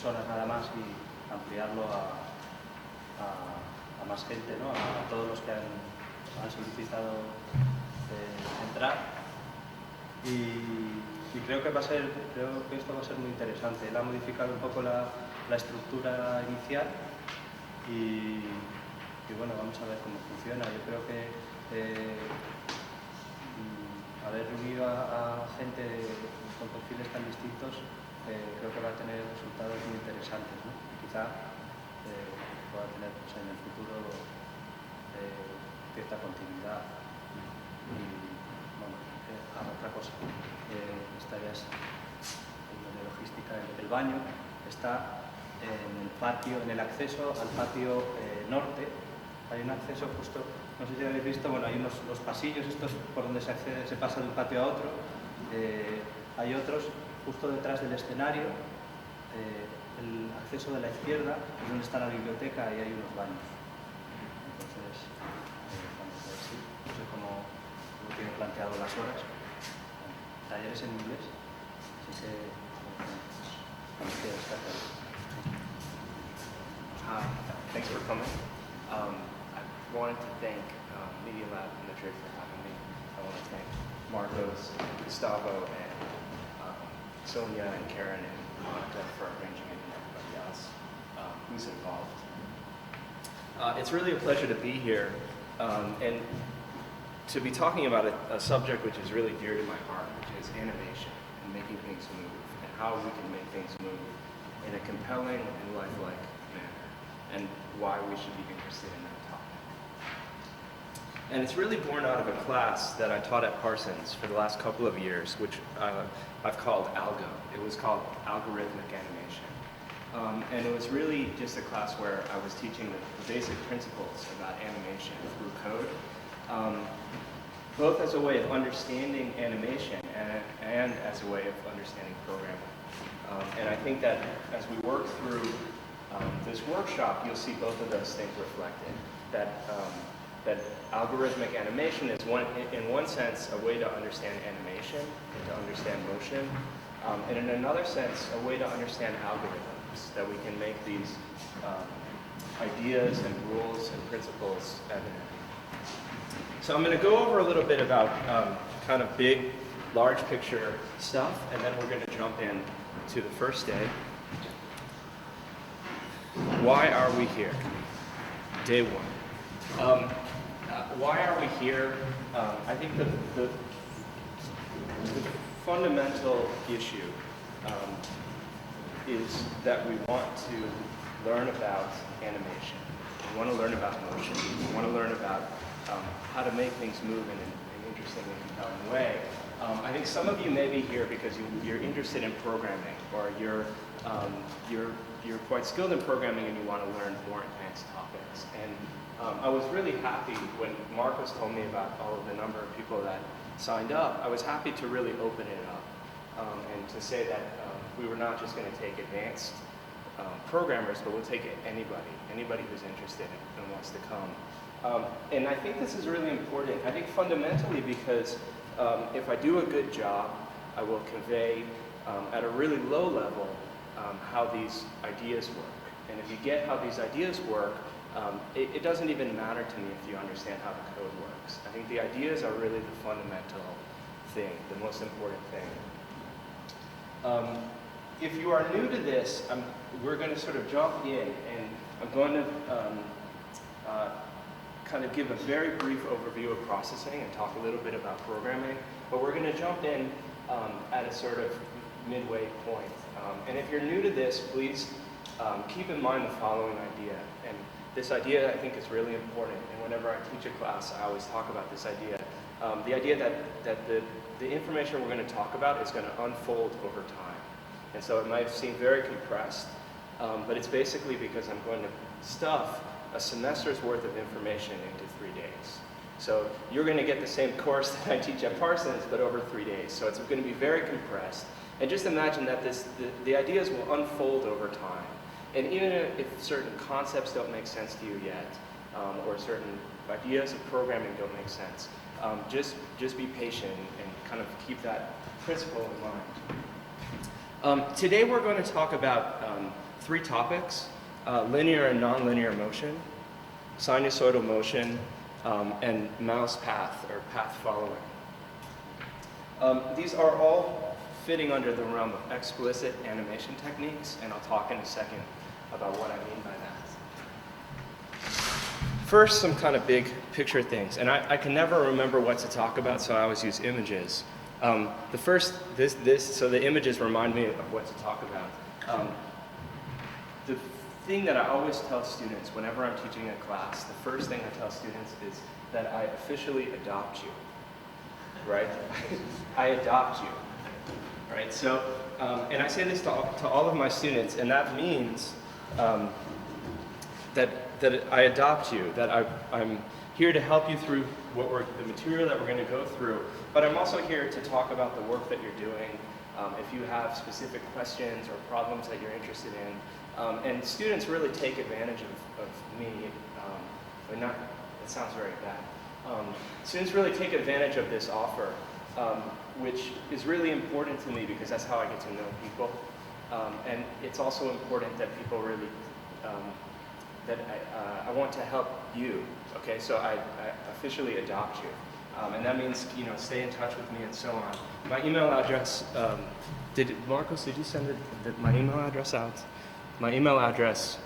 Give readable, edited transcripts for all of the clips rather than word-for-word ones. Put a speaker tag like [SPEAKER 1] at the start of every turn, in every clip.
[SPEAKER 1] personas nada más y ampliarlo a más gente, ¿no? A todos los que han solicitado entrar. Y creo que esto va a ser muy interesante. Él ha modificado un poco la estructura inicial y bueno, vamos a ver cómo funciona. Yo creo que haber reunido a gente con perfiles tan distintos creo que va a tener resultados muy interesantes, ¿no? Quizá pueda tener pues, en el futuro cierta continuidad. Y bueno, otra cosa, esta ya es de logística. El baño está en el patio, en el acceso al patio norte. Hay un acceso justo, no sé si habéis visto, bueno, hay los pasillos estos por donde se accede, se pasa de un patio a otro. Hay otros justo detrás del escenario. El acceso de la izquierda es donde está la biblioteca y hay unos baños. Entonces, sí, no sé cómo tienen planteado las horas. Talleres en inglés, así que cuando quieras, Zachary.
[SPEAKER 2] Hi, thanks for coming. I wanted to thank Media Lab and the Trade for having me. I want to thank Marcos, Gustavo, and Sonia and Karen and Monica for arranging it and everybody else who's involved. It's really a pleasure to be here and to be talking about a subject which is really dear to my heart, which is animation and making things move and how we can make things move in a compelling and lifelike manner and why we should be interested in that topic. And it's really born out of a class that I taught at Parsons for the last couple of years, which I've called ALGO. It was called Algorithmic Animation. And it was really just a class where I was teaching the basic principles about animation through code, both as a way of understanding animation and as a way of understanding programming. And I think that as we work through this workshop, you'll see both of those things reflected. That algorithmic animation is, in one sense, a way to understand animation and to understand motion, and in another sense, a way to understand algorithms, that we can make these ideas and rules and principles evident. So I'm going to go over a little bit about kind of big, large picture stuff, and then we're going to jump in to the first day. Why are we here? Day one. Why are we here? I think the fundamental issue is that we want to learn about animation. We want to learn about motion. We want to learn about how to make things move in an interesting and compelling way. I think some of you may be here because you're interested in programming, or you're quite skilled in programming and you want to learn more advanced topics. And I was really happy when Marcos told me about all of the number of people that signed up. I was happy to really open it up and to say that we were not just going to take advanced programmers, but we'll take anybody who's interested and wants to come. And I think this is really important. I think fundamentally because if I do a good job, I will convey at a really low level how these ideas work. And if you get how these ideas work, it doesn't even matter to me if you understand how the code works. I think the ideas are really the fundamental thing, the most important thing. If you are new to this, we're going to sort of jump in, and I'm going to kind of give a very brief overview of processing and talk a little bit about programming, but we're going to jump in at a sort of midway point. And if you're new to this, please keep in mind the following idea. And this idea, I think, is really important. And whenever I teach a class, I always talk about this idea. The idea that the information we're going to talk about is going to unfold over time. And so it might seem very compressed, but it's basically because I'm going to stuff a semester's worth of information into 3 days. So you're going to get the same course that I teach at Parsons, but over 3 days. So it's going to be very compressed. And just imagine that the ideas will unfold over time. And even if certain concepts don't make sense to you yet, or certain ideas of programming don't make sense, just be patient and kind of keep that principle in mind. Today we're going to talk about 3 topics, linear and nonlinear motion, sinusoidal motion, and mouse path, or path following. These are all fitting under the realm of explicit animation techniques, and I'll talk in a second about what I mean by that. First, some kind of big picture things, and I can never remember what to talk about, so I always use images. The first, so the images remind me of what to talk about. The thing that I always tell students whenever I'm teaching a class, the first thing I tell students is that I officially adopt you, right? I adopt you, right? So, and I say this to all of my students, and that means that I adopt you, that I'm here to help you through the material that we're going to go through, but I'm also here to talk about the work that you're doing, if you have specific questions or problems that you're interested in. And students really take advantage of me, it sounds very bad. Students really take advantage of this offer, which is really important to me because that's how I get to know people. And it's also important that people really, that I want to help you, okay? So I officially adopt you. And that means, stay in touch with me and so on. My email address, Marcos, did you send my email address out? My email address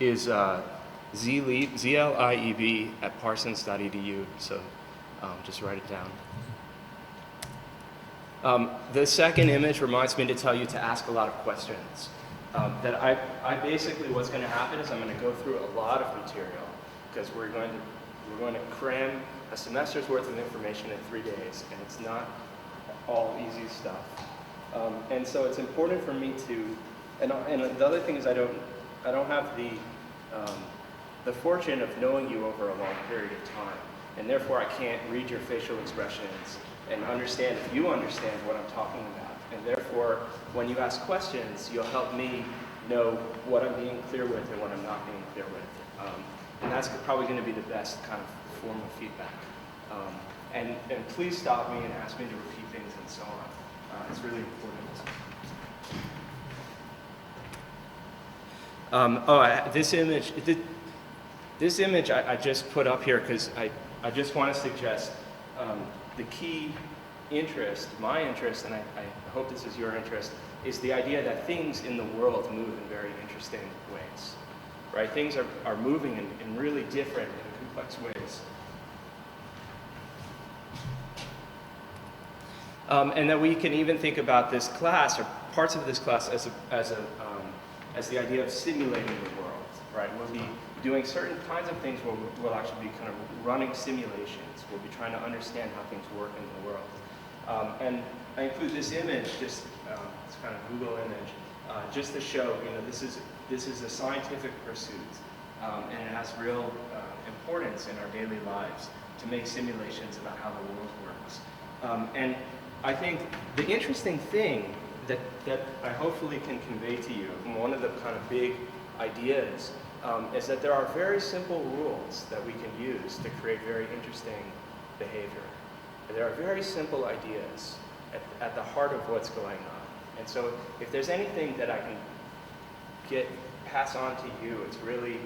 [SPEAKER 2] is zlieb@parsons.edu, so just write it down. The second image reminds me to tell you to ask a lot of questions. That I basically, what's going to happen is I'm going to go through a lot of material because we're going to cram a semester's worth of information in 3 days, and it's not all easy stuff. And so it's important for me to, and the other thing is I don't have the fortune of knowing you over a long period of time, and therefore I can't read your facial expressions and understand if you understand what I'm talking about. And therefore, when you ask questions, you'll help me know what I'm being clear with and what I'm not being clear with. And that's probably going to be the best kind of form of feedback. And please stop me and ask me to repeat things and so on. It's really important. This image I just put up here because I just want to suggest the key interest, my interest, and I hope this is your interest, is the idea that things in the world move in very interesting ways, right? Things are moving in really different and complex ways. And that we can even think about this class, or parts of this class, as the idea of simulating the world, right? We'll be doing certain kinds of things where we'll actually be kind of running simulations. We'll be trying to understand how things work in the world. And I include this image, it's kind of Google image, just to show, this is a scientific pursuit, and it has real importance in our daily lives to make simulations about how the world works. And I think the interesting thing that I hopefully can convey to you, one of the kind of big ideas, is that there are very simple rules that we can use to create very interesting behavior. There are very simple ideas at the heart of what's going on. And so if there's anything that I can pass on to you, it's really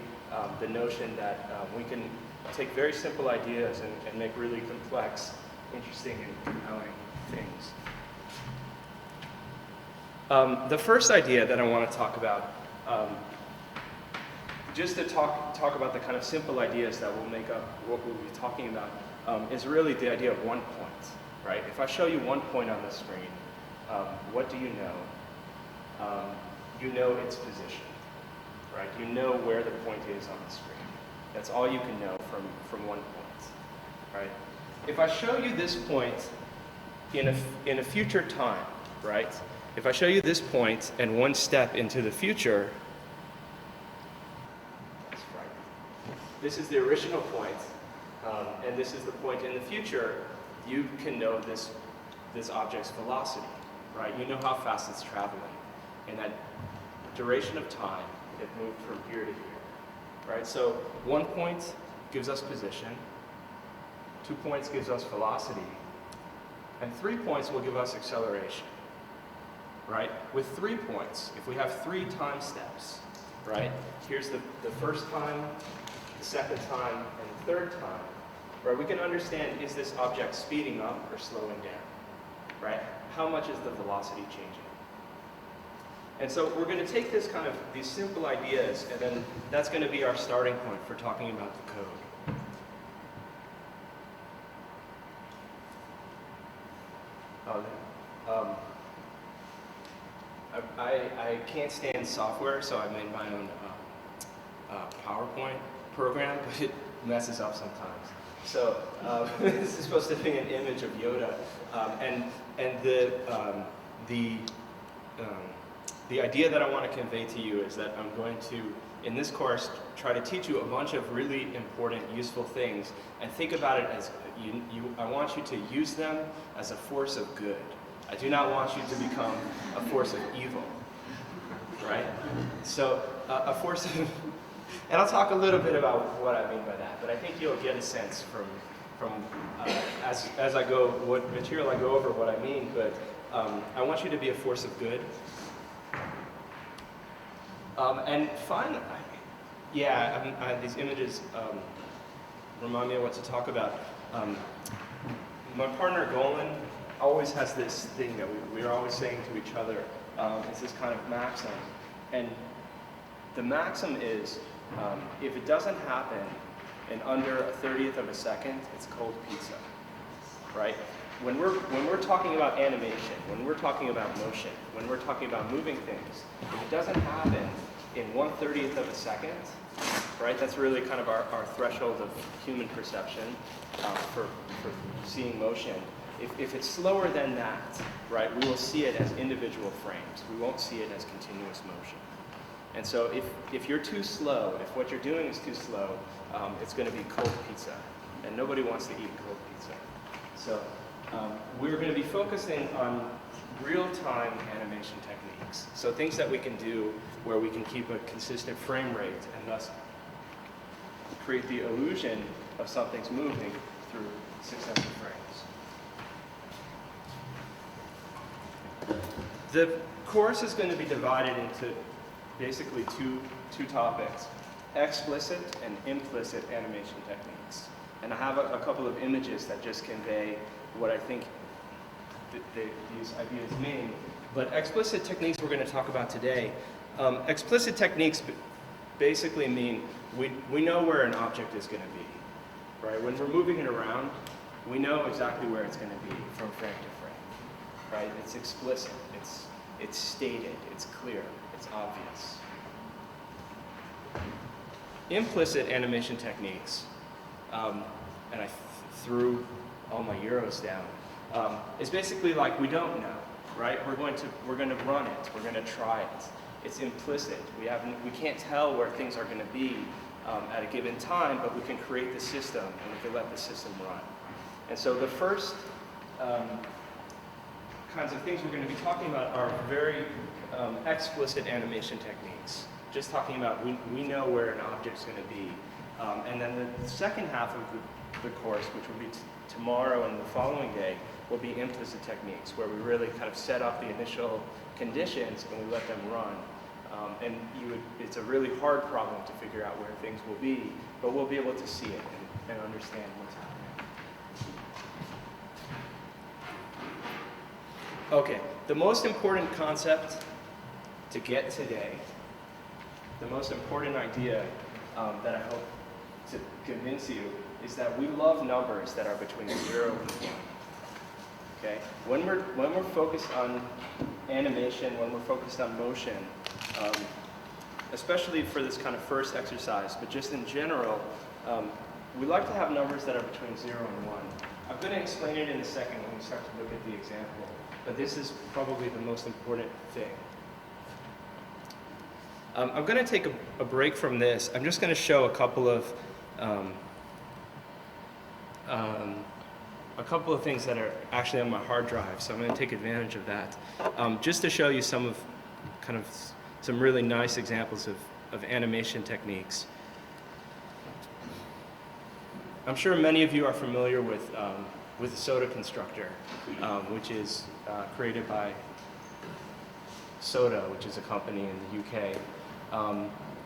[SPEAKER 2] the notion that we can take very simple ideas and make really complex, interesting, and compelling things. The first idea that I want to talk about, just to talk about the kind of simple ideas that will make up what we'll be talking about, is really the idea of one point, right? If I show you one point on the screen, what do you know? You know its position, right? You know where the point is on the screen. That's all you can know from one point, right? If I show you this point in a future time, right? If I show you this point and one step into the future, that's right. This is the original point, and this is the point in the future. You can know this object's velocity, right? You know how fast it's traveling. And that duration of time, it moved from here to here, right? So 1 point gives us position, 2 points gives us velocity, and 3 points will give us acceleration. right? With 3 points, if we have 3 time steps, right? Here's the first time, the second time, and the third time, right? We can understand, is this object speeding up or slowing down, right? How much is the velocity changing? And so we're going to take this kind of, these simple ideas, and then that's going to be our starting point for talking about the code. I can't stand software, so I made my own PowerPoint program, but it messes up sometimes. So this is supposed to be an image of Yoda, and the idea that I want to convey to you is that I'm going to, in this course, try to teach you a bunch of really important, useful things, and think about it as I want you to use them as a force of good. I do not want you to become a force of evil, right? So a force of, and I'll talk a little bit about what I mean by that, but I think you'll get a sense from as I go, what material I go over, what I mean, but I want you to be a force of good. And finally, these images remind me of what to talk about. My partner Golan always has this thing that we're always saying to each other. It's this kind of maxim. And the maxim is, if it doesn't happen in under a 30th of a second, it's cold pizza, right? When we're talking about animation, when we're talking about motion, when we're talking about moving things, if it doesn't happen in 1/30th of a second, right? That's really kind of our threshold of human perception for seeing motion. If it's slower than that, right, we will see it as individual frames. We won't see it as continuous motion. And so if you're too slow, if what you're doing is too slow, it's going to be cold pizza. And nobody wants to eat cold pizza. So we're going to be focusing on real-time animation techniques. So things that we can do where we can keep a consistent frame rate and thus create the illusion of something's moving through successive frames. The course is going to be divided into basically two topics, explicit and implicit animation techniques. And I have a couple of images that just convey what I think these ideas mean. But explicit techniques we're going to talk about today. Explicit techniques basically mean we know where an object is going to be, right? When we're moving it around, we know exactly where it's going to be from frame to frame, right? It's explicit, it's stated, it's clear, it's obvious. Implicit animation techniques, and I threw all my euros down, is basically like we don't know, right? We're going to run it, we're going to try it. It's implicit. We can't tell where things are going to be at a given time, but we can create the system and we can let the system run. And so the first kinds of things we're going to be talking about are very explicit animation techniques. Just talking about we know where an object's going to be. And then the second half of the course, which will be tomorrow and the following day, will be implicit techniques, where we really kind of set up the initial conditions and we let them run. And it's a really hard problem to figure out where things will be, but we'll be able to see it and understand what's happening. Okay, the most important concept to get today, the most important idea that I hope to convince you is that we love numbers that are between 0 and 1. Okay? When we're focused on animation, when we're focused on motion, especially for this kind of first exercise, but just in general, we like to have numbers that are between 0 and 1. I'm going to explain it in a second when we start to look at the example, but this is probably the most important thing. I'm going to take a break from this. I'm just going to show a couple of things that are actually on my hard drive, so I'm going to take advantage of that, just to show you some really nice examples of animation techniques. I'm sure many of you are familiar with the soda constructor, which is created by Soda, which is a company in the UK.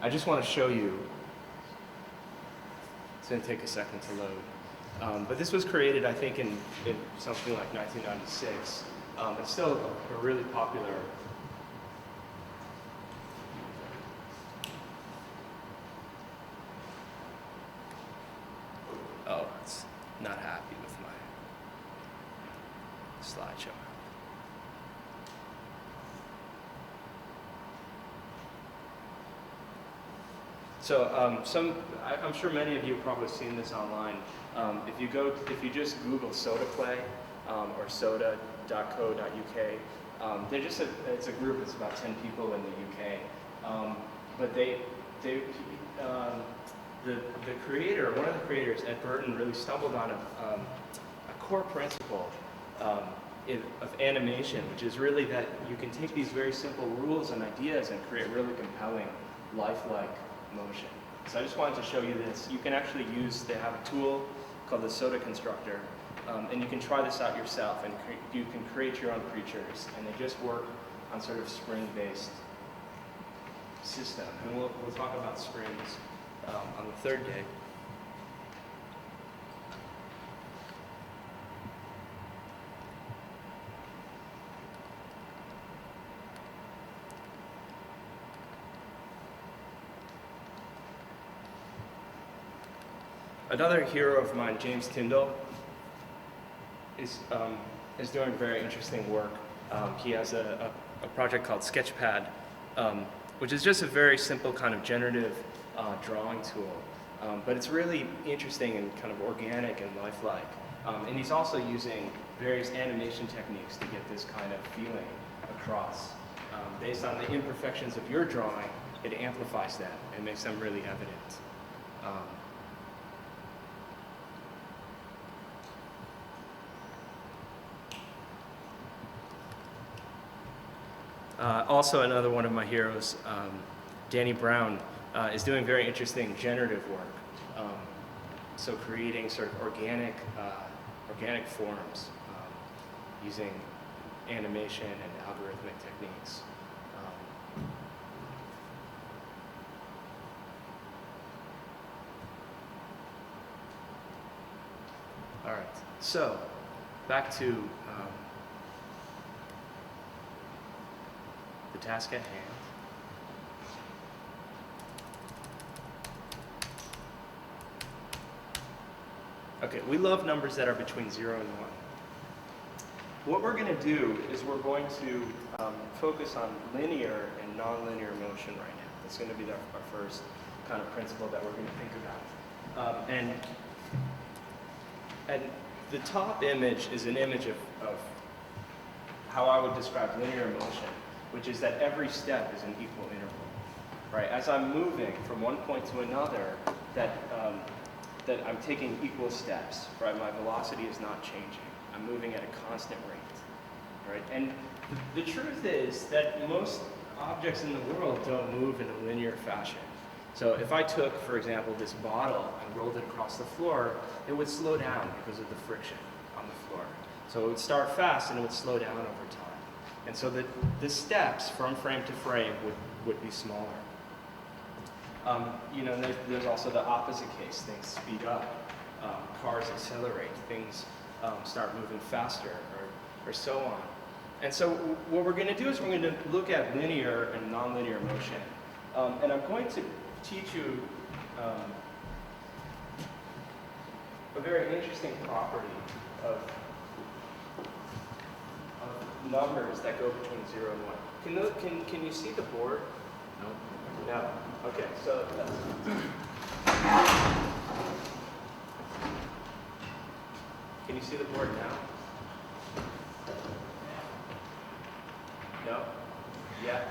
[SPEAKER 2] I just want to show you. It's going to take a second to load. But this was created, I think, in something like 1996. It's still a really popular. Oh, it's not happy with my slideshow. So I'm sure many of you have probably seen this online. If you just Google soda play or soda.co.uk, it's a group. It's about 10 people in the UK. But the creator, one of the creators, Ed Burton, really stumbled on a core principle of animation, which is really that you can take these very simple rules and ideas and create really compelling, lifelike motion. So I just wanted to show you this. You can actually they have a tool called the Soda Constructor, and you can try this out yourself, and you can create your own creatures, and they just work on sort of spring-based system. And we'll talk about springs on the third day. Another hero of mine, James Tyndall, is doing very interesting work. He has a project called Sketchpad, which is just a very simple kind of generative drawing tool. But it's really interesting and kind of organic and lifelike. And he's also using various animation techniques to get this kind of feeling across. Based on the imperfections of your drawing, it amplifies them and makes them really evident. Also, another one of my heroes, Danny Brown, is doing very interesting generative work. So creating sort of organic forms using animation and algorithmic techniques. All right, so back to the task at hand. Okay, we love numbers that are between 0 and 1. What we're going to do is we're going to focus on linear and nonlinear motion right now. That's going to be our first kind of principle that we're going to think about. And the top image is an image of how I would describe linear motion, which is that every step is an equal interval. Right? As I'm moving from one point to another, that I'm taking equal steps. Right? My velocity is not changing. I'm moving at a constant rate. Right? And the truth is that most objects in the world don't move in a linear fashion. So if I took, for example, this bottle and rolled it across the floor, it would slow down because of the friction on the floor. So it would start fast and it would slow down over time. And so the steps from frame to frame would be smaller. There's also the opposite case. Things speed up, cars accelerate, things start moving faster, or so on. And so what we're going to do is we're going to look at linear and nonlinear motion. And I'm going to teach you a very interesting property of numbers that go between 0 and 1. Can you see the board? No. No. Okay, so that's... Can you see the board now? No? Yeah?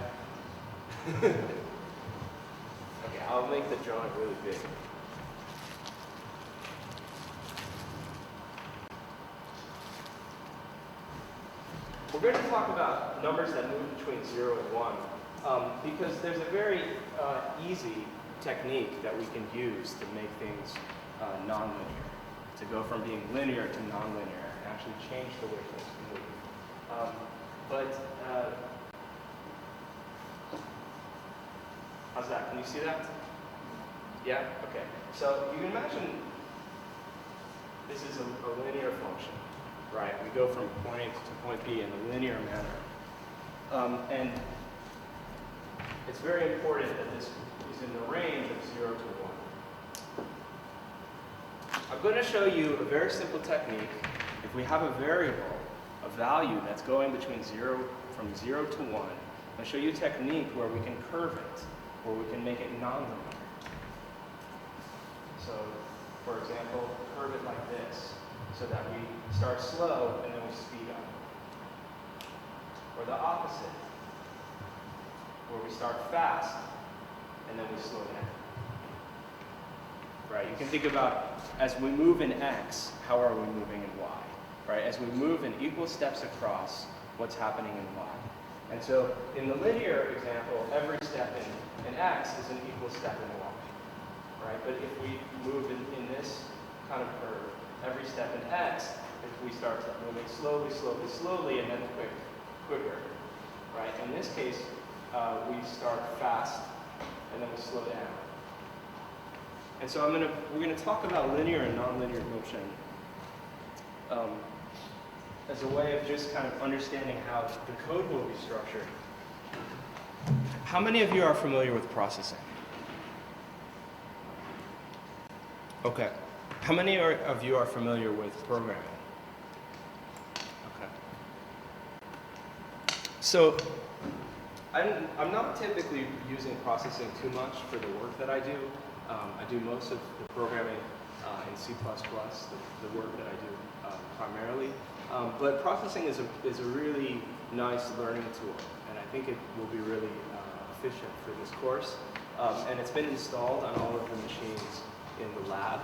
[SPEAKER 2] Okay, I'll make the drawing really big. We're going to talk about numbers that move between 0 and 1 because there's a very easy technique that we can use to make things nonlinear, to go from being linear to nonlinear and actually change the way things move. How's that? Can you see that? Yeah? Okay. So you can imagine this is a linear function, right? We go from point A to point B in a linear manner. And it's very important that this is in the range of 0 to 1. I'm going to show you a very simple technique. If we have a variable, a value that's going between from 0 to 1, I'll show you a technique where we can curve it, where we can make it nonlinear. So, for example, curve it like this, so that we start slow and then we speed up. Or the opposite, where we start fast and then we slow down. Right? You can think about, as we move in X, how are we moving in Y? Right? As we move in equal steps across, what's happening in Y? And so, in the linear example, every step in X is an equal step in Y. Right? But if we move in this kind of curve, every step in X, if we start moving slowly, slowly, slowly, and then quicker. Right? In this case, we start fast, and then we slow down. And so we're going to talk about linear and nonlinear motion as a way of just kind of understanding how the code will be structured. How many of you are familiar with processing? Okay. How many of you are familiar with programming? Okay. So I'm not typically using processing too much for the work that I do. I do most of the programming in C++, the work that I do primarily. But processing is a really nice learning tool, and I think it will be really efficient for this course. And it's been installed on all of the machines in the lab,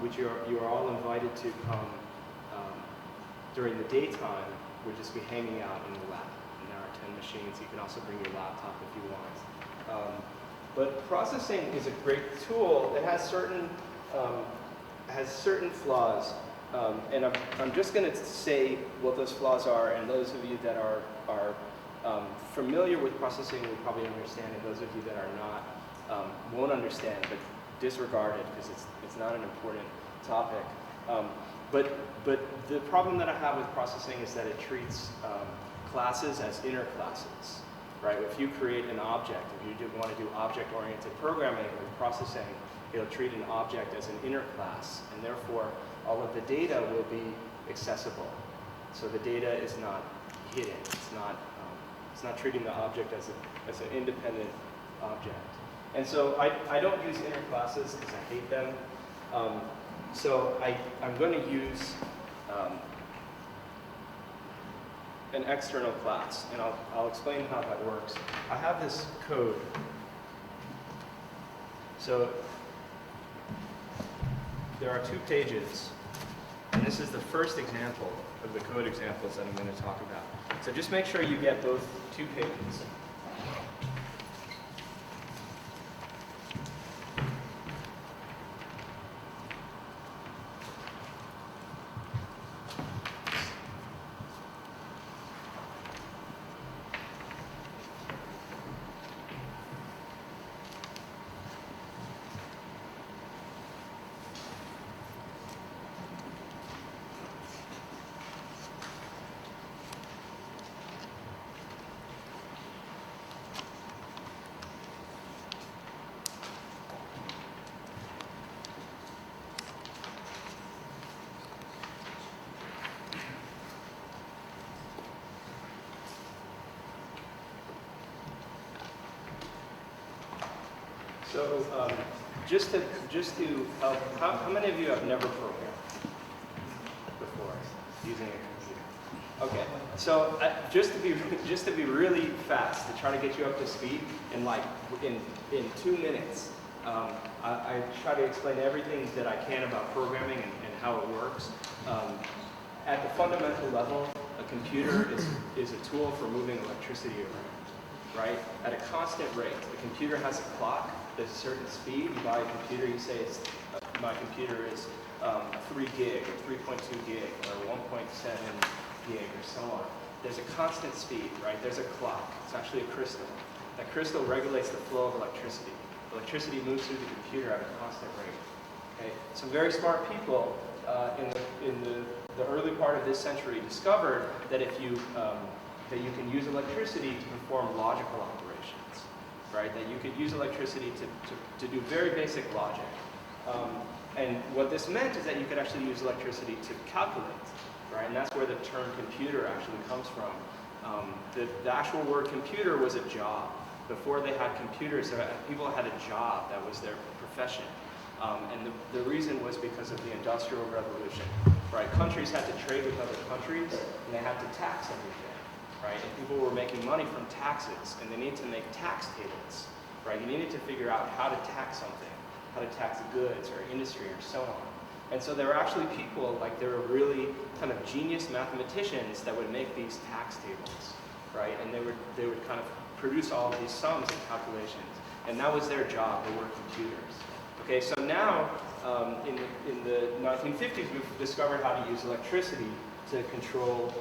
[SPEAKER 2] which you are all invited to come during the daytime. We'll just be hanging out in the lab, and there are 10 machines. You can also bring your laptop if you want. But processing is a great tool. It has certain flaws, and I'm just going to say what those flaws are. And those of you that are familiar with processing will probably understand, and those of you that are not won't understand, but disregard it because it's not an important topic. But the problem that I have with processing is that it treats classes as inner classes. Right? If you create an object, if you want to do object-oriented programming with processing, it'll treat an object as an inner class, and therefore all of the data will be accessible. So the data is not hidden. It's not treating the object as an independent object. And so I don't use inner classes because I hate them. So I'm going to use an external class, and I'll explain how that works. I have this code. So there are 2 pages, and this is the first example of the code examples that I'm going to talk about. So just make sure you get both 2 pages. So just to help, how many of you have never programmed before using a computer? Okay, so just to be really fast, to try to get you up to speed in in 2 minutes, I try to explain everything that I can about programming and how it works. At the fundamental level, a computer is a tool for moving electricity around, right? At a constant rate. The computer has a clock. There's a certain speed. You buy a computer, you say my computer is 3 gig or 3.2 gig or 1.7 gig or so on. There's a constant speed, right? There's a clock. It's actually a crystal. That crystal regulates the flow of electricity. Electricity moves through the computer at a constant rate. Okay? Some very smart people in the early part of this century discovered that if you that you can use electricity to perform logical operations, right? That you could use electricity to do very basic logic. And what this meant is that you could actually use electricity to calculate, right? And that's where the term computer actually comes from. The actual word computer was a job. Before they had computers, people had a job that was their profession. And the reason was because of the Industrial Revolution, right? Countries had to trade with other countries, and they had to tax everything, right? And people were making money from taxes, and they needed to make tax tables, right? You needed to figure out how to tax something, how to tax goods or industry or so on. And so there were actually people, like there were really kind of genius mathematicians that would make these tax tables, right? And they would kind of produce all of these sums and calculations. And that was their job. They were computers. Okay, so now in the 1950s, we've discovered how to use electricity to control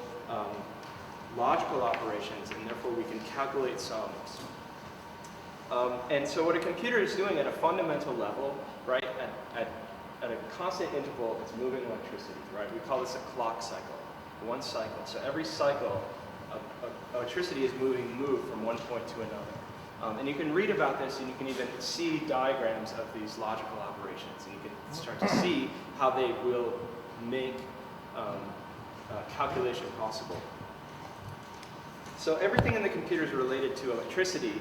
[SPEAKER 2] logical operations, and therefore we can calculate sums. And so what a computer is doing at a fundamental level, right, at a constant interval, it's moving electricity, right? We call this a clock cycle, one cycle. So every cycle, electricity is moved from one point to another. And you can read about this, and you can even see diagrams of these logical operations, and you can start to see how they will make calculation possible. So everything in the computer is related to electricity,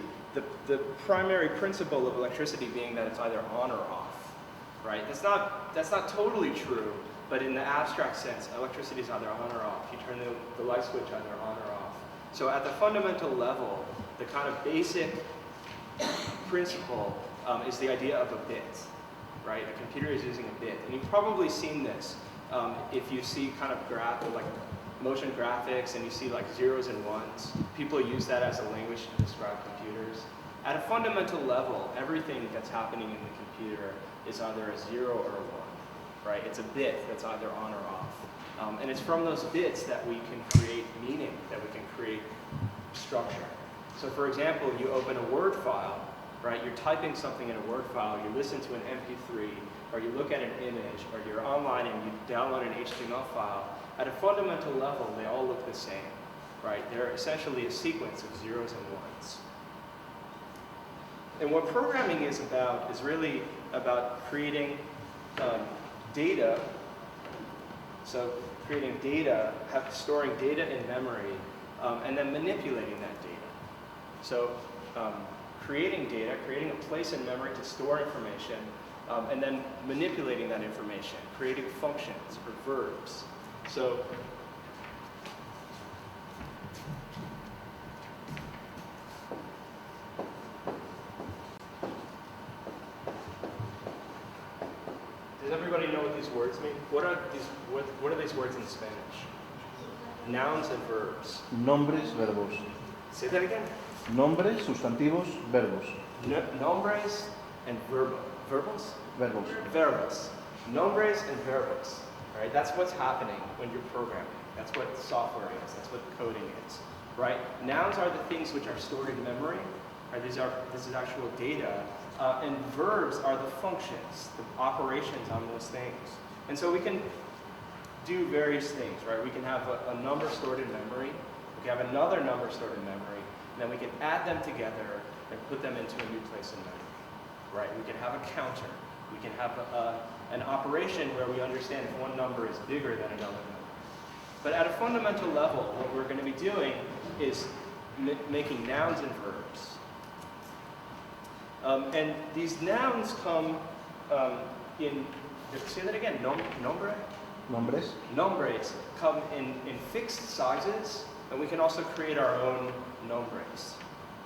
[SPEAKER 2] the primary principle of electricity being that it's either on or off, right? That's not totally true, but in the abstract sense, electricity is either on or off. You turn the light switch either on or off. So at the fundamental level, the kind of basic principle is the idea of a bit, right? A computer is using a bit. And you've probably seen this if you see kind of like motion graphics and you see like zeros and ones. People use that as a language to describe computers. At a fundamental level, everything that's happening in the computer is either a 0 or a 1, right? It's a bit that's either on or off. And it's from those bits that we can create meaning, that we can create structure. So for example, you open a Word file, right? You're typing something in a Word file, you listen to an MP3, or you look at an image, or you're online and you download an HTML file. At a fundamental level, they all look the same, right? They're essentially a sequence of zeros and ones. And what programming is about is really about creating data. So creating data, storing data in memory, and then manipulating that data. So creating data, creating a place in memory to store information, and then manipulating that information, creating functions or verbs. So does everybody know what these words mean? What are these words in Spanish? Nouns and verbs.
[SPEAKER 3] Nombres, verbos.
[SPEAKER 2] Say that again.
[SPEAKER 3] Nombres, sustantivos, verbos.
[SPEAKER 2] Nombres and verbos?
[SPEAKER 3] Verbos.
[SPEAKER 2] Verbos. Nombres and verbos. Right? That's what's happening when you're programming. That's what software is. That's what coding is. Right? Nouns are the things which are stored in memory. Right? This is actual data. And verbs are the functions, the operations on those things. And so we can do various things, right? We can have a number stored in memory. We can have another number stored in memory. And then we can add them together and put them into a new place in memory. Right? We can have a counter. We can have an operation where we understand if one number is bigger than another number. But at a fundamental level, what we're going to be doing is making nouns and verbs. And these nouns come say that again, nombre?
[SPEAKER 3] Nombres.
[SPEAKER 2] Nombres come in fixed sizes, and we can also create our own nombres.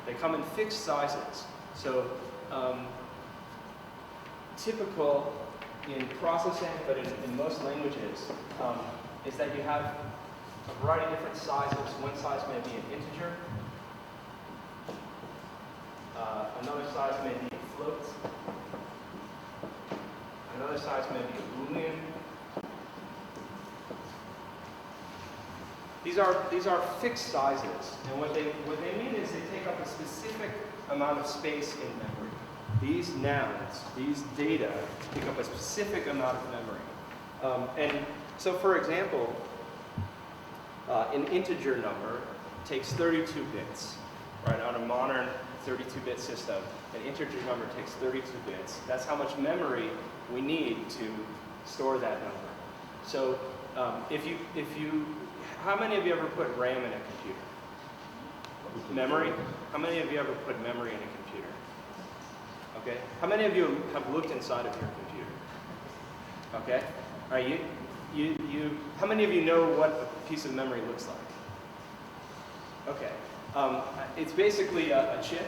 [SPEAKER 2] They come in fixed sizes. So typical in processing, but in most languages, is that you have a variety of different sizes. One size may be an integer. Another size may be a float. Another size may be a Boolean. These are fixed sizes, and what they mean is they take up a specific amount of space in memory. These nouns, these data, take up a specific amount of memory. And so, for example, an integer number takes 32 bits, right? On a modern 32-bit system, an integer number takes 32 bits. That's how much memory we need to store that number. So, how many of you ever put RAM in a computer? Memory? How many of you ever put memory in a computer? Okay. How many of you have looked inside of your computer? Okay. All right. How many of you know what a piece of memory looks like? Okay. It's basically a chip.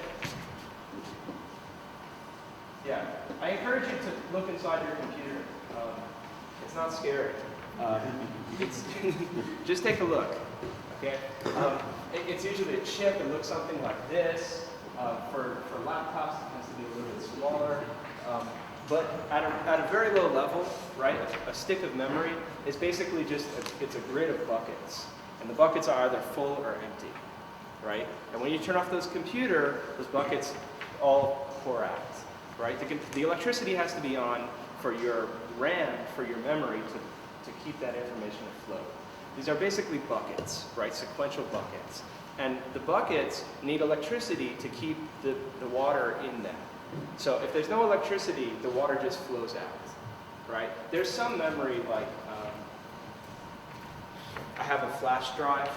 [SPEAKER 2] Yeah. I encourage you to look inside your computer. It's not scary. Just take a look. Okay. It's usually a chip. It looks something like this. For laptops, it tends to be a little bit smaller. But at a very low level, right, a stick of memory is basically just it's a grid of buckets, and the buckets are either full or empty, right? And when you turn off those buckets all pour out, right? The electricity has to be on for your RAM, for your memory to keep that information afloat. These are basically buckets, right? Sequential buckets. And the buckets need electricity to keep the water in them. So if there's no electricity, the water just flows out, right? There's some memory like, I have a flash drive,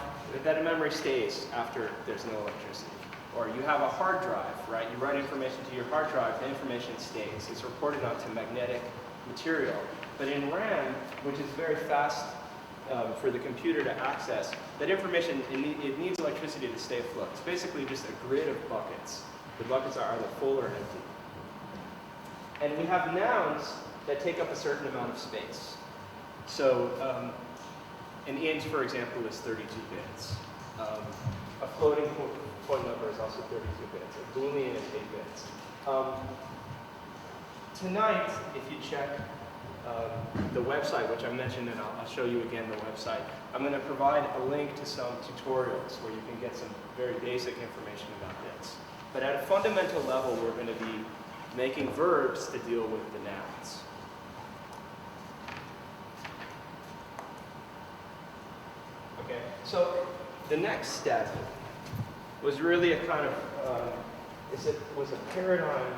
[SPEAKER 2] that memory stays after there's no electricity. Or you have a hard drive, right? You write information to your hard drive, the information stays. It's reported onto magnetic material. But in RAM, which is very fast for the computer to access, that information, it needs electricity to stay afloat. It's basically just a grid of buckets. The buckets are either full or empty. And we have nouns that take up a certain amount of space. So an int, for example, is 32 bits. A floating point number is also 32 bits. A Boolean is 8 bits. Tonight, if you check the website, which I mentioned, and I'll show you again the website, I'm going to provide a link to some tutorials where you can get some very basic information about this. But at a fundamental level, we're going to be making verbs to deal with the nouns. Okay, so the next step was really a kind of, was a paradigm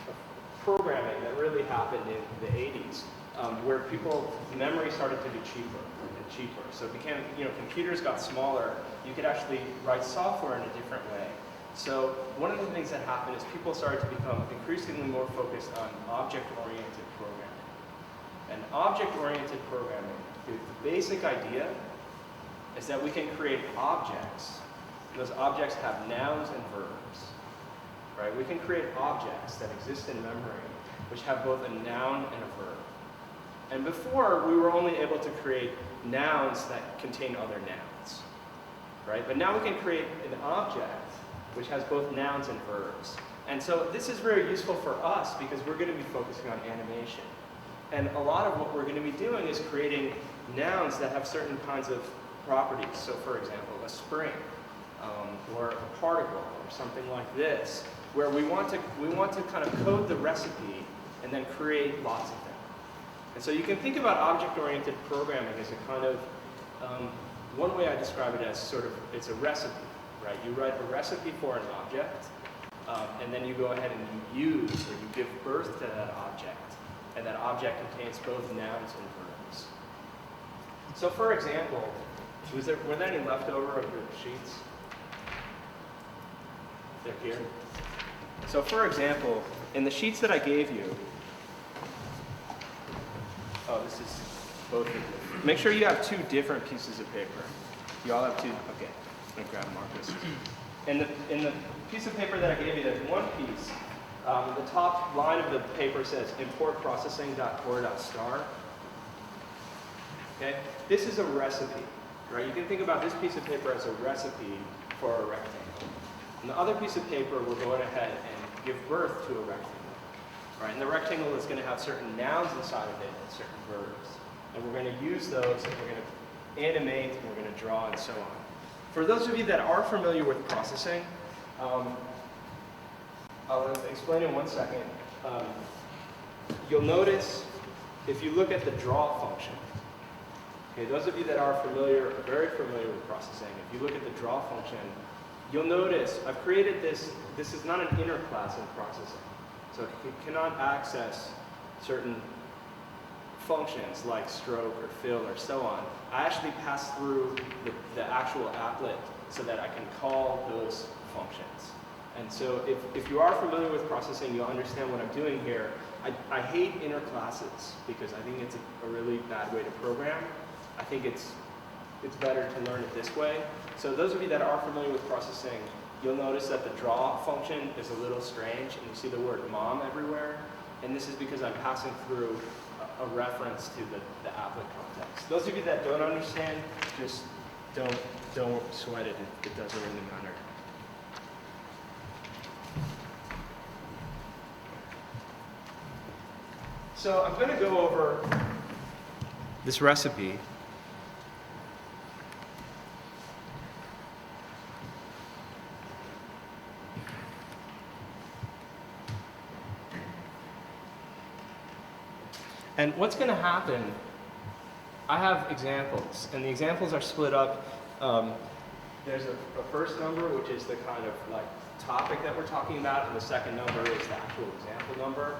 [SPEAKER 2] of programming that really happened in the 80s, where memory started to be cheaper and cheaper. So it became, computers got smaller. You could actually write software in a different way. So one of the things that happened is people started to become increasingly more focused on object-oriented programming. And object-oriented programming, the basic idea is that we can create objects. And those objects have nouns and verbs. Right? We can create objects that exist in memory which have both a noun and a verb. And before, we were only able to create nouns that contain other nouns. Right? But now we can create an object which has both nouns and verbs. And so this is very useful for us because we're going to be focusing on animation. And a lot of what we're going to be doing is creating nouns that have certain kinds of properties. So for example, a spring, or a particle, or something like this, where we want to kind of code the recipe and then create lots of them. And so you can think about object-oriented programming as a kind of, one way I describe it as sort of, it's a recipe. Right? You write a recipe for an object, and then you go ahead and you use or you give birth to that object, and that object contains both nouns and verbs. So, for example, were there any leftover of your sheets? They're here. So, for example, in the sheets that I gave you, this is both of them. Make sure you have two different pieces of paper. You all have two. Okay. I'm going to grab markers. In the piece of paper that I gave you, there's one piece. The top line of the paper says import processing.core.star. Okay? This is a recipe. Right? You can think about this piece of paper as a recipe for a rectangle. And the other piece of paper, we're going ahead and give birth to a rectangle. Right? And the rectangle is going to have certain nouns inside of it and certain verbs. And we're going to use those, and we're going to animate, and we're going to draw, and so on. For those of you that are familiar with processing, I'll explain in 1 second. You'll notice if you look at the draw function, okay, those of you that are familiar, are very familiar with processing, if you look at the draw function, you'll notice I've created this. This is not an inner class in processing. So it cannot access certain functions like stroke or fill or so on. I actually pass through the actual applet so that I can call those functions. And so if you are familiar with processing, you'll understand what I'm doing here. I hate inner classes because I think it's a really bad way to program. I think it's better to learn it this way. So those of you that are familiar with processing, you'll notice that the draw function is a little strange, and you see the word mom everywhere. And this is because I'm passing through a reference to the applet context. Those of you that don't understand, just don't sweat it. It doesn't really matter. So I'm going to go over this recipe. And what's going to happen, I have examples, and the examples are split up. There's a first number, which is the kind of like topic that we're talking about, and the second number is the actual example number.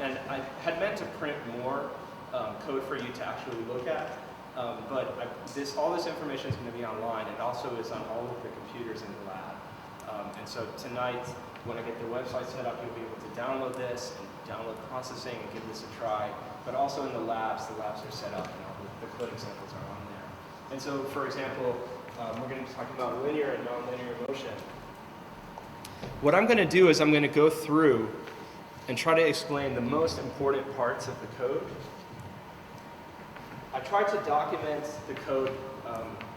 [SPEAKER 2] And I had meant to print more code for you to actually look at, but all this information is going to be online. It also is on all of the computers in the lab. And so tonight, when I get the website set up, you'll be able to download this and download processing and give this a try. But also in the labs are set up and all the code examples are on there. And so, for example, we're going to be talking about linear and nonlinear motion. What I'm going to do is I'm going to go through and try to explain the most important parts of the code. I tried to document the code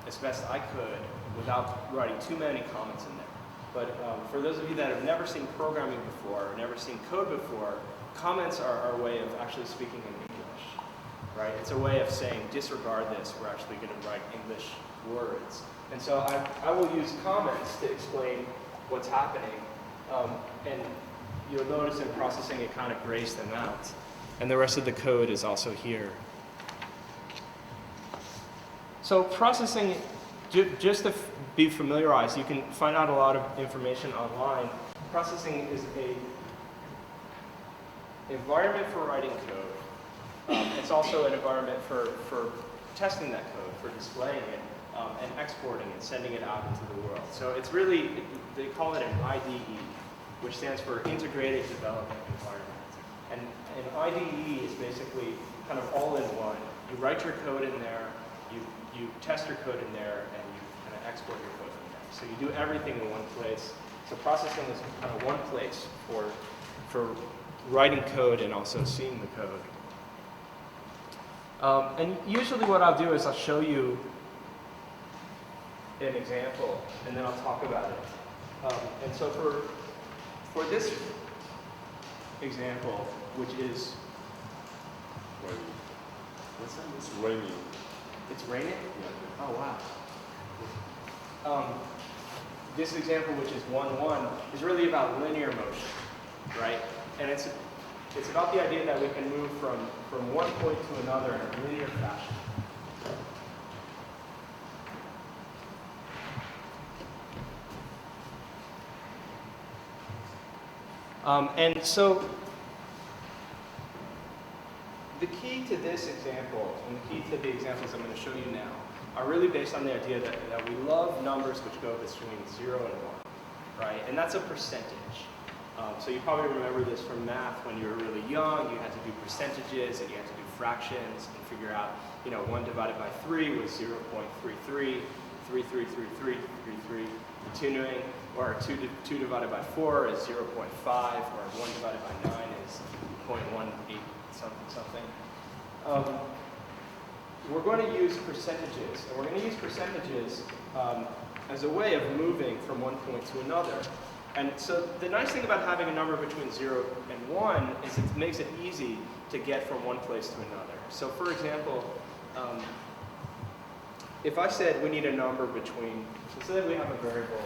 [SPEAKER 2] as best I could without writing too many comments in there. But for those of you that have never seen programming before or never seen code before, comments are a way of actually speaking in English, right? It's a way of saying, disregard this, we're actually going to write English words. And so I will use comments to explain what's happening. And you'll notice in processing it kind of grays them out. And the rest of the code is also here. So processing, just to be familiarized, you can find out a lot of information online. Processing is an environment for writing code. It's also an environment for testing that code, for displaying it, and exporting and sending it out into the world. So it's really, they call it an IDE, which stands for Integrated Development Environment. And an IDE is basically kind of all in one. You write your code in there, you test your code in there, and you kind of export your code from there. So you do everything in one place. So processing is kind of one place for writing code and also seeing the code. And usually what I'll do is I'll show you an example, and then I'll talk about it. And so for this example, which is what's that?
[SPEAKER 4] It's raining.
[SPEAKER 2] It's raining?
[SPEAKER 4] Yeah.
[SPEAKER 2] Oh wow. This example, which is 1-1, is really about linear motion, right? And it's about the idea that we can move from one point to another in a linear fashion. And so the key to this example, and the key to the examples I'm going to show you now, are really based on the idea that we love numbers which go between 0 and 1, right? And that's a percentage. So you probably remember this from math when you were really young. You had to do percentages and you had to do fractions and figure out, 1 divided by 3 was 0.33, 3333, continuing, or 2 divided by 4 is 0.5, or 1 divided by 9 is 0.18 something. We're going to use percentages, and we're going to use percentages as a way of moving from one point to another. And so the nice thing about having a number between 0 and 1 is it makes it easy to get from one place to another. So for example, if I said we need a number between, so say we have a variable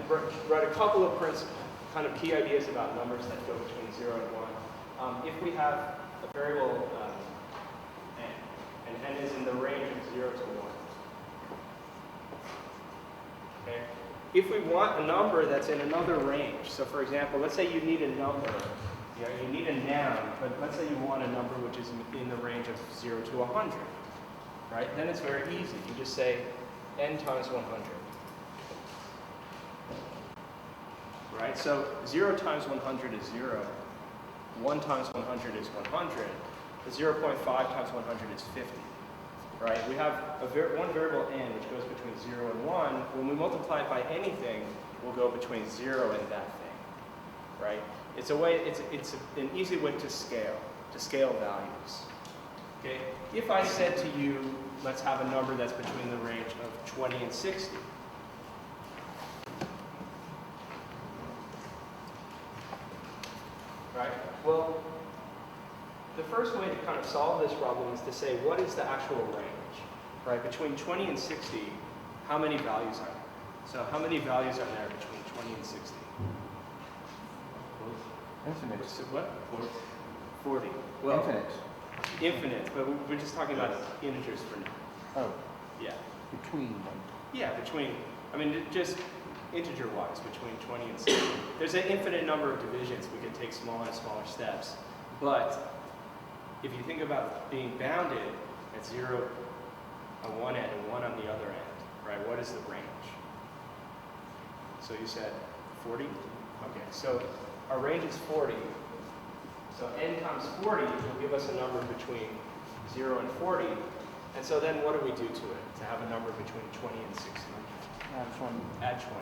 [SPEAKER 2] write a couple of kind of key ideas about numbers that go between 0 and 1. If we have a variable n, and n is in the range of 0 to 1. Okay? If we want a number that's in another range, so for example, let's say you need a number, you need a noun, but let's say you want a number which is in the range of 0 to 100, right? Then it's very easy. You just say n times 100. Right? So 0 times 100 is 0. 1 times 100 is 100. 0.5 times 100 is 50. Right? We have one variable n which goes between 0 and 1. When we multiply it by anything, we'll go between 0 and that thing. Right? It's an easy way to scale values. Okay? If I said to you, let's have a number that's between the range of 20 and 60. Right? Well, the first way to kind of solve this problem is to say, what is the actual range? Right? Between 20 and 60, how many values are there? So how many values are there between 20 and 60?
[SPEAKER 3] Infinite.
[SPEAKER 2] So what? 40. Well,
[SPEAKER 3] Infinite.
[SPEAKER 2] Infinite, but we're just talking about integers for now.
[SPEAKER 3] Oh,
[SPEAKER 2] Yeah.
[SPEAKER 3] between them.
[SPEAKER 2] Yeah, just integer-wise, between 20 and 60. There's an infinite number of divisions. We can take smaller and smaller steps. But if you think about being bounded at 0 on one end and 1 on the other end, right, what is the range? So you said 40? Okay, so our range is 40. So n times 40 will give us a number between 0 and 40. And so then what do we do to it to have a number between 20 and 60?
[SPEAKER 3] Add 20.
[SPEAKER 2] Add 20.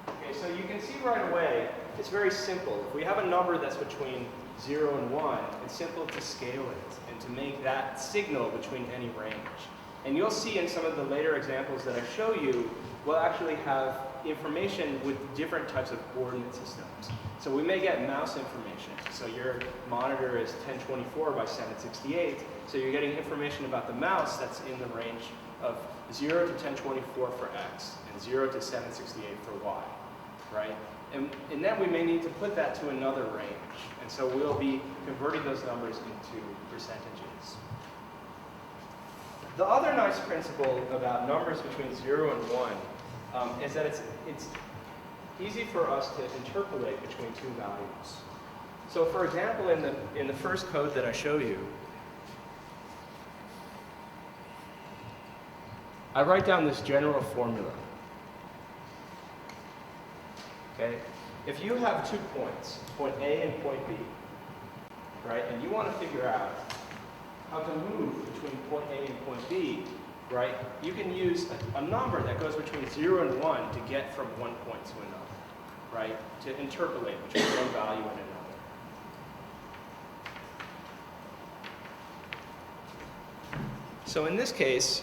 [SPEAKER 2] Okay, so you can see right away, it's very simple. If we have a number that's between 0 and 1, it's simple to scale it and to make that signal between any range. And you'll see in some of the later examples that I show you, we'll actually have information with different types of coordinate systems. So we may get mouse information. So your monitor is 1024 by 768. So you're getting information about the mouse that's in the range of 0 to 1024 for X and 0 to 768 for Y, right? And then we may need to put that to another range. And so we'll be converting those numbers into percentages. The other nice principle about numbers between 0 and 1 is that it's easy for us to interpolate between two values. So for example, in the first code that I show you, I write down this general formula. Okay? If you have 2 points, point A and point B, right, and you want to figure out how to move between point A and point B, right, you can use a number that goes between 0 and 1 to get from one point to another, right, to interpolate between one value and another. So in this case,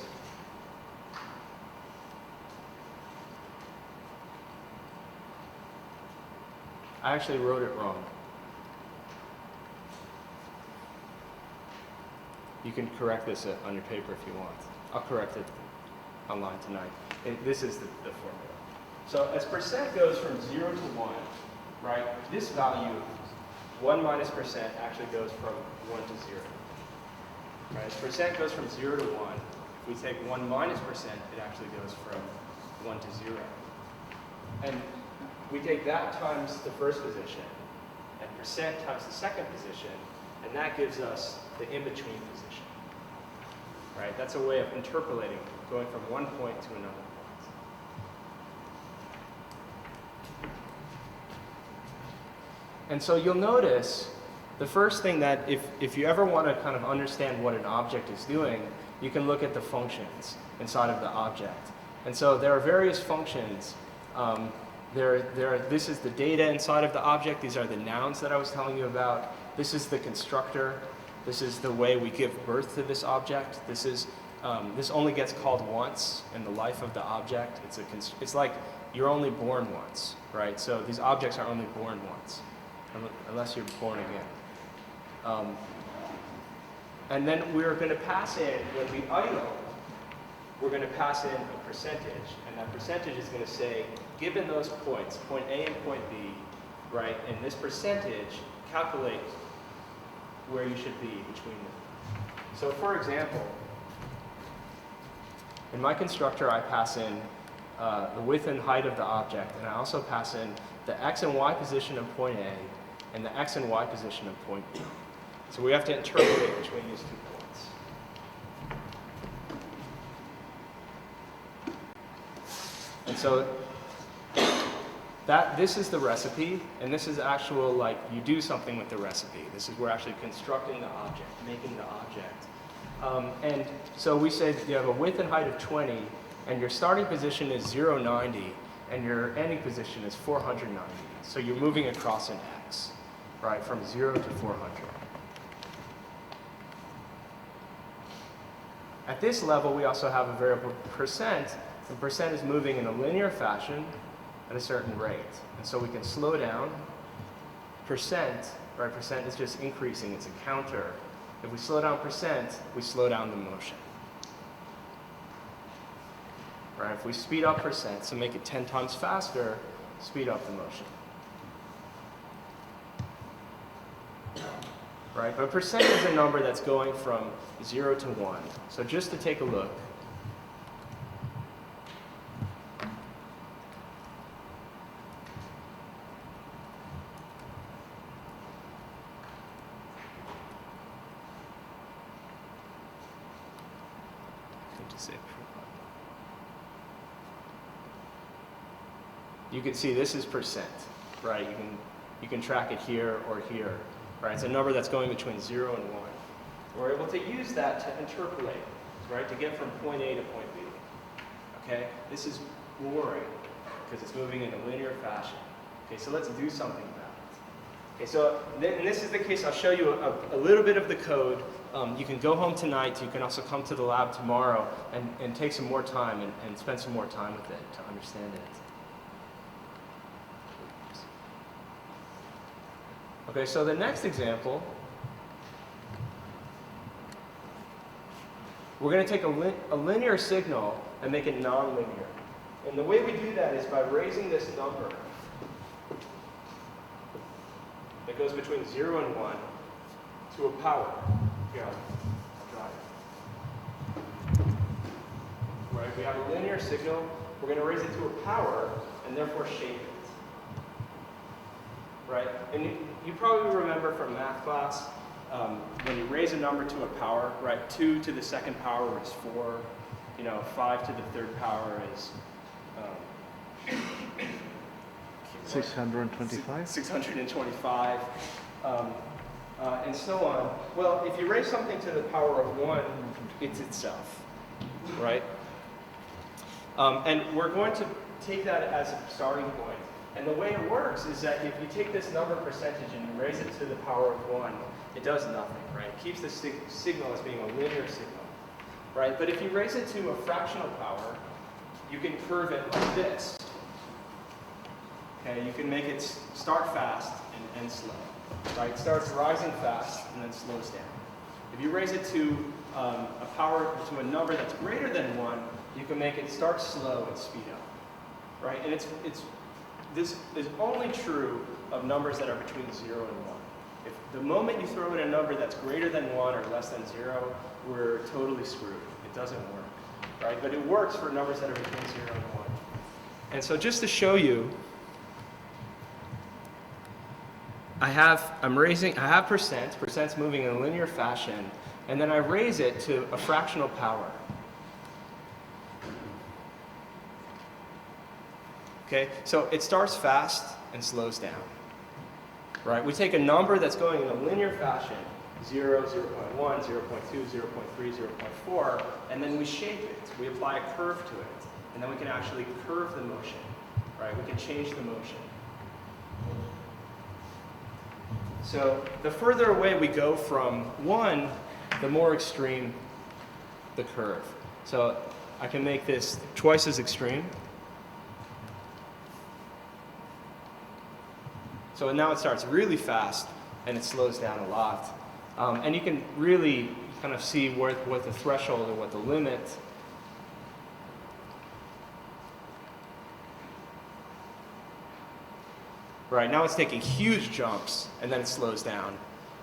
[SPEAKER 2] I actually wrote it wrong. You can correct this on your paper if you want. I'll correct it online tonight. This is the formula. So as percent goes from 0 to 1, right, this value, 1 minus percent, actually goes from 1 to 0. Right, as percent goes from 0 to 1, if we take 1 minus percent, it actually goes from 1 to 0. And we take that times the first position, and percent times the second position, and that gives us the in-between position. Right? That's a way of interpolating, going from one point to another point. And so you'll notice the first thing that if you ever want to kind of understand what an object is doing, you can look at the functions inside of the object. And so there are various functions. This is the data inside of the object. These are the nouns that I was telling you about. This is the constructor. This is the way we give birth to this object. This only gets called once in the life of the object. It's like you're only born once, right? So these objects are only born once, unless you're born again. And then we're going to pass in, when we idle, we're going to pass in a percentage. And that percentage is going to say, given those points, point A and point B, right, and this percentage, calculate where you should be between them. So for example, in my constructor, I pass in the width and height of the object, and I also pass in the x and y position of point A and the x and y position of point B. So we have to interpolate between these 2 points. And so this is the recipe, and this is actual, like, you do something with the recipe. This is we're actually constructing the object, making the object. And so we say that you have a width and height of 20, and your starting position is 090, and your ending position is 490. So you're moving across an x, right, from 0 to 400. At this level, we also have a variable percent, and percent is moving in a linear fashion at a certain rate. And so we can slow down. Percent, right, percent is just increasing, it's a counter. If we slow down percent, we slow down the motion. Right, if we speed up percent, so make it 10 times faster, speed up the motion. Right, but percent is a number that's going from 0 to 1. So just to take a look. You can see this is percent, right? You can track it here or here, right? It's a number that's going between 0 and 1. We're able to use that to interpolate, right? To get from point A to point B. Okay? This is boring because it's moving in a linear fashion. Okay, so let's do something about it. Okay, so and this is the case. I'll show you a little bit of the code. You can go home tonight. You can also come to the lab tomorrow and take some more time and spend some more time with it to understand it. Okay, so the next example, we're going to take a linear signal and make it nonlinear. And the way we do that is by raising this number that goes between 0 and 1 to a power. Here, I'll draw it. Right, we have a linear signal. We're going to raise it to a power and therefore shape it. Right? And you probably remember from math class, when you raise a number to a power, right? 2 to the second power is 4. 5 to the third power is
[SPEAKER 3] 625?
[SPEAKER 2] 625, and so on. Well, if you raise something to the power of 1, it's itself, right? And we're going to take that as a starting point. And the way it works is that if you take this number percentage and you raise it to the power of 1, it does nothing, right? It keeps the signal as being a linear signal, right? But if you raise it to a fractional power, you can curve it like this. Okay, you can make it start fast and end slow, right? It starts rising fast and then slows down. If you raise it to a power, to a number that's greater than 1, you can make it start slow and speed up, right? And this is only true of numbers that are between 0 and 1. If the moment you throw in a number that's greater than 1 or less than 0, we're totally screwed. It doesn't work, right? But it works for numbers that are between 0 and 1. And so just to show you, I have percent. Percent's moving in a linear fashion, and then I raise it to a fractional power. Okay, so it starts fast and slows down, right? We take a number that's going in a linear fashion, 0, 0.1, 0.2, 0.3, 0.4, and then we shape it. We apply a curve to it, and then we can actually curve the motion, right? We can change the motion. So the further away we go from 1, the more extreme the curve. So I can make this twice as extreme. So now it starts really fast and it slows down a lot. And you can really kind of see what the threshold or what the limit. Right, now it's taking huge jumps and then it slows down.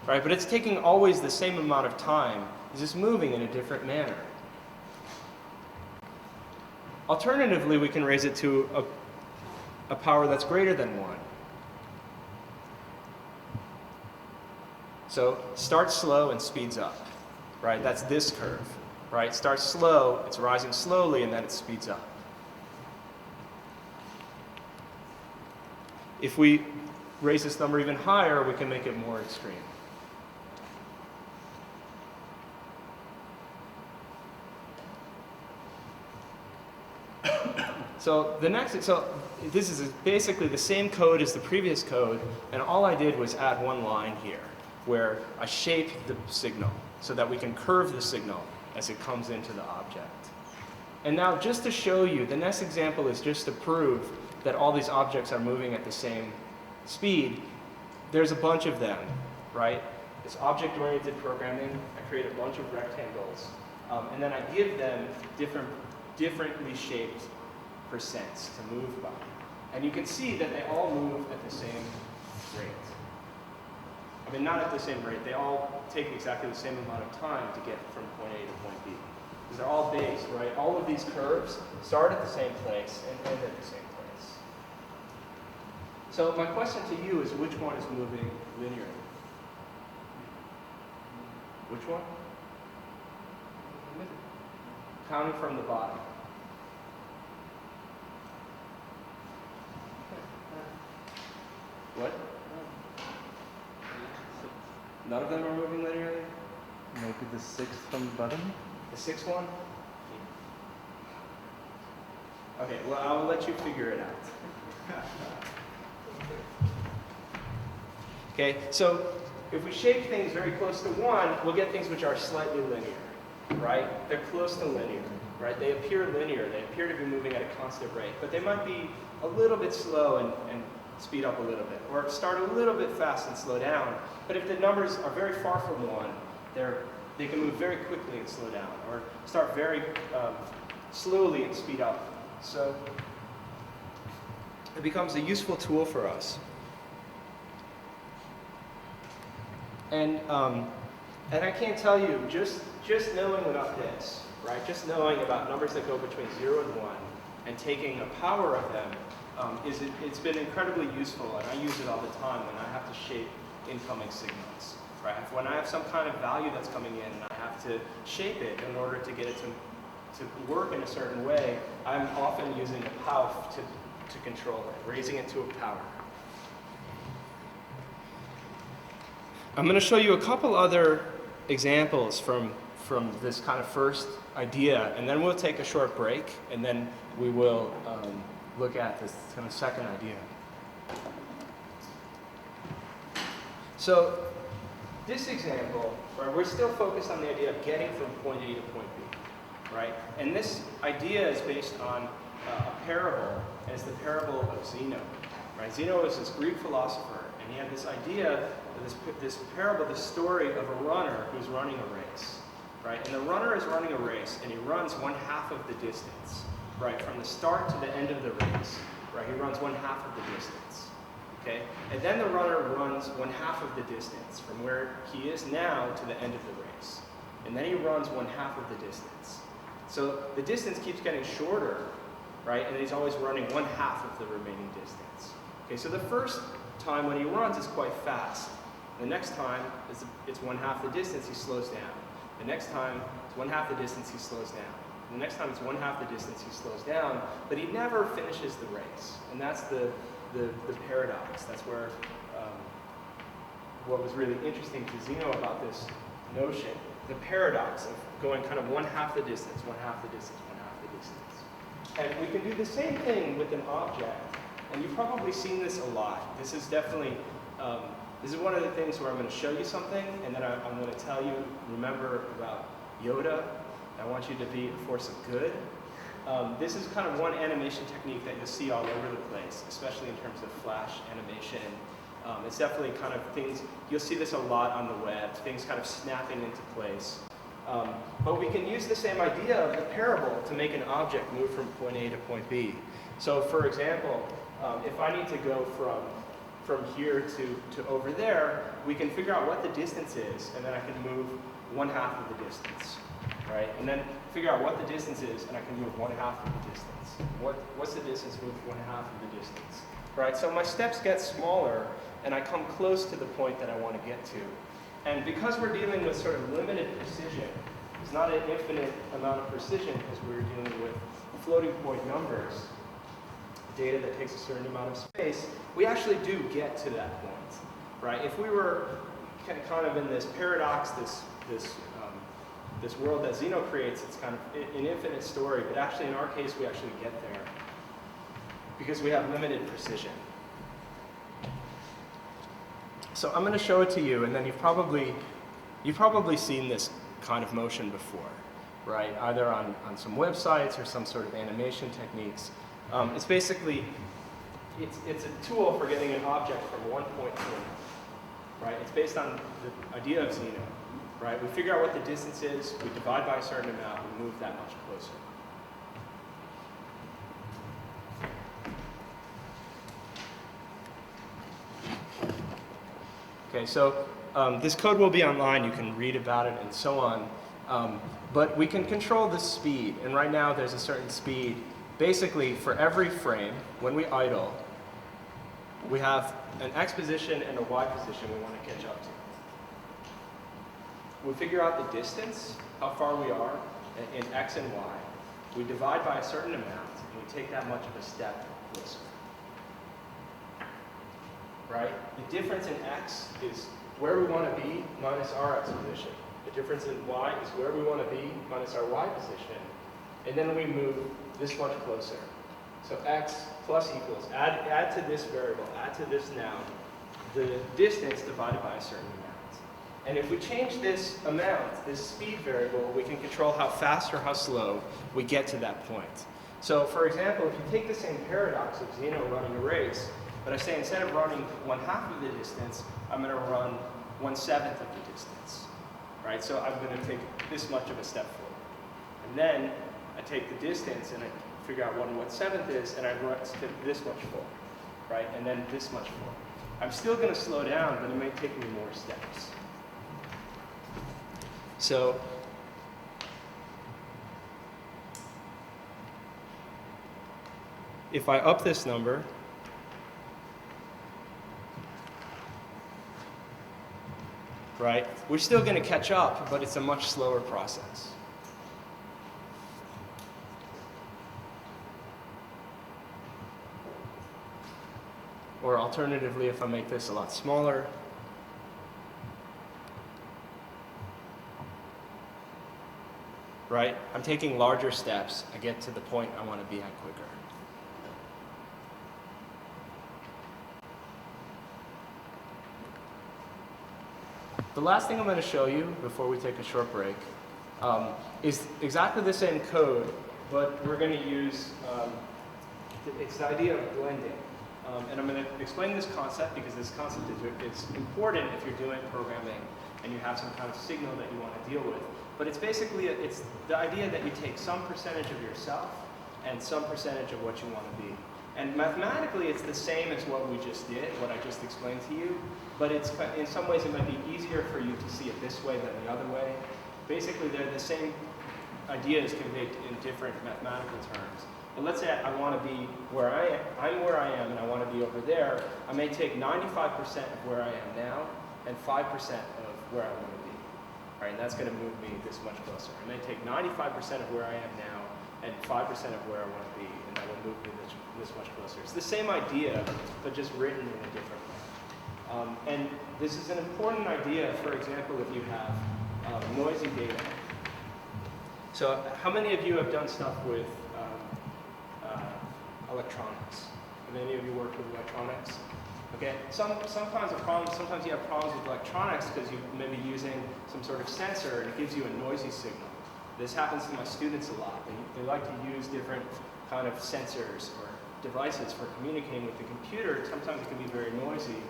[SPEAKER 2] Right, but it's taking always the same amount of time. It's just moving in a different manner. Alternatively, we can raise it to a power that's greater than 1. So starts slow and speeds up, right? That's this curve, right? Starts slow, it's rising slowly, and then it speeds up. If we raise this number even higher, we can make it more extreme. So this is basically the same code as the previous code, and all I did was add one line here, where I shape the signal so that we can curve the signal as it comes into the object. And now, just to show you, the next example is just to prove that all these objects are moving at the same speed. There's a bunch of them, right? It's object-oriented programming. I create a bunch of rectangles, and then I give them differently shaped percents to move by. And you can see that they all move at the same rate. I mean, not at the same rate. They all take exactly the same amount of time to get from point A to point B. Because they're all based, right? All of these curves start at the same place and end at the same place. So my question to you is, which one is moving linearly? Which one? Counting from the bottom. What? None of them are moving linearly?
[SPEAKER 3] Maybe the 6th from the bottom?
[SPEAKER 2] The 6th one? Okay, well, I'll let you figure it out. Okay, so if we shape things very close to 1, we'll get things which are slightly linear, right? They're close to linear, right? They appear linear. They appear to be moving at a constant rate, but they might be a little bit slow and speed up a little bit, or start a little bit fast and slow down. But if the numbers are very far from 1, they can move very quickly and slow down, or start very slowly and speed up. So it becomes a useful tool for us. And I can't tell you, just knowing about this, right? Just knowing about numbers that go between 0 and 1, and taking a power of them, it's been incredibly useful, and I use it all the time when I have to shape incoming signals, right? When I have some kind of value that's coming in and I have to shape it in order to get it to work in a certain way, I'm often using a power to control it, raising it to a power. I'm going to show you a couple other examples from this kind of first idea, and then we'll take a short break, and then we will look at this kind of second idea. So this example, right, we're still focused on the idea of getting from point A to point B, right? And this idea is based on a parable, and it's the parable of Zeno, right? Zeno was this Greek philosopher, and he had this idea, this parable, this story of a runner who's running a race, right? And the runner is running a race, and he runs 1/2 of the distance, right? From the start to the end of the race, right? He runs 1/2 of the distance, okay? And then the runner runs 1/2 of the distance from where he is now to the end of the race. And then he runs 1/2 of the distance. So the distance keeps getting shorter, right? And he's always running 1/2 of the remaining distance. Okay, so the first time when he runs is quite fast. The next time, it's 1/2 the distance, he slows down. The next time, it's 1/2 the distance, he slows down. The next time, it's 1/2 the distance, he slows down, but he never finishes the race. And that's the paradox. That's where what was really interesting to Zeno about this notion, the paradox of going kind of 1/2 the distance, 1/2 the distance, 1/2 the distance. And we can do the same thing with an object. And you've probably seen this a lot. This is definitely, this is one of the things where I'm going to show you something, and then I'm going to tell you, remember about Yoda. I want you to be a force of good. This is kind of one animation technique that you'll see all over the place, especially in terms of flash animation. It's definitely kind of things, you'll see this a lot on the web, things kind of snapping into place. But we can use the same idea of the parable to make an object move from point A to point B. So for example, if I need to go from here to over there, we can figure out what the distance is, and then I can move 1/2 of the distance, right? And then figure out what the distance is, and I can move 1/2 of the distance. What's the distance with 1/2 of the distance, right? So my steps get smaller, and I come close to the point that I want to get to. And because we're dealing with sort of limited precision, it's not an infinite amount of precision because we're dealing with floating point numbers, data that takes a certain amount of space, we actually do get to that point, right? If we were kind of in this paradox, this world that Zeno creates, it's kind of an infinite story, but actually in our case, we actually get there because we have limited precision. So I'm going to show it to you, and then you've probably seen this kind of motion before, right? Either on some websites or some sort of animation techniques. It's basically, it's a tool for getting an object from one point to another, right? It's based on the idea of Zeno, right? We figure out what the distance is, we divide by a certain amount, we move that much closer. Okay, so this code will be online, you can read about it and so on, but we can control the speed, and right now there's a certain speed. Basically, for every frame, when we idle, we have an X position and a Y position we want to catch up to. We figure out the distance, how far we are in X and Y. We divide by a certain amount, and we take that much of a step closer. Right? The difference in X is where we want to be minus our X position. The difference in Y is where we want to be minus our Y position. And then we move this much closer. So X plus equals, add to this variable, add to this noun, the distance divided by a certain amount. And if we change this amount, this speed variable, we can control how fast or how slow we get to that point. So for example, if you take the same paradox of Zeno running a race, but I say instead of running 1/2 of the distance, I'm going to run 1/7 of the distance, right? So I'm going to take this much of a step forward. And then I take the distance and I figure out what 1/7 is, and I run this much forward, right? And then this much forward. I'm still going to slow down, but it may take me more steps. So if I up this number, right, we're still going to catch up, but it's a much slower process. Or alternatively, if I make this a lot smaller, right, I'm taking larger steps. I get to the point I want to be at quicker. The last thing I'm going to show you before we take a short break is exactly the same code, but we're going to use, it's the idea of blending. And I'm going to explain this concept because this concept is important if you're doing programming and you have some kind of signal that you want to deal with. But it's basically, it's the idea that you take some percentage of yourself and some percentage of what you want to be. And mathematically, it's the same as what we just did, what I just explained to you. But it's, in some ways, it might be easier for you to see it this way than the other way. Basically, they're the same ideas conveyed in different mathematical terms. But let's say I want to be where I am. I'm where I am, and I want to be over there. I may take 95% of where I am now and 5% of where I want to be. All right, and that's going to move me this much closer. I may take 95% of where I am now and 5% of where I want to be, and that will move me this much closer. It's the same idea, but just written in a different way. And this is an important idea, for example, if you have noisy data. So how many of you have done stuff with electronics? Have any of you worked with electronics? Okay, some kinds of problems, sometimes you have problems with electronics because you may be using some sort of sensor and it gives you a noisy signal. This happens to my students a lot. They like to use different kind of sensors or devices for communicating with the computer. Sometimes it can be very noisy,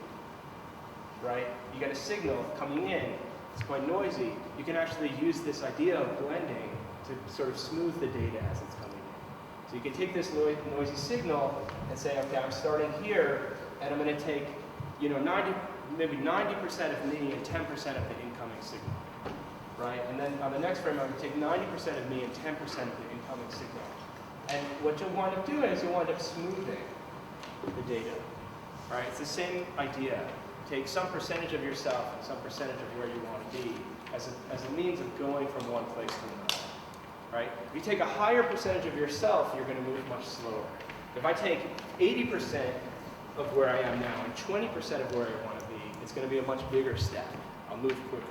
[SPEAKER 2] right? You get a signal coming in, it's quite noisy, you can actually use this idea of blending to sort of smooth the data as it's coming in. So you can take this noisy signal and say, okay, I'm starting here, and I'm going to take, you know, maybe 90% of me and 10% of the incoming signal, right? And then on the next frame, I'm going to take 90% of me and 10% of the incoming signal. And what you'll wind up doing is you'll wind up smoothing the data, right? It's the same idea. Take some percentage of yourself and some percentage of where you want to be as a means of going from one place to another, right? If you take a higher percentage of yourself, you're going to move much slower. If I take 80% of where I am now and 20% of where I want to be, it's going to be a much bigger step. I'll move quicker.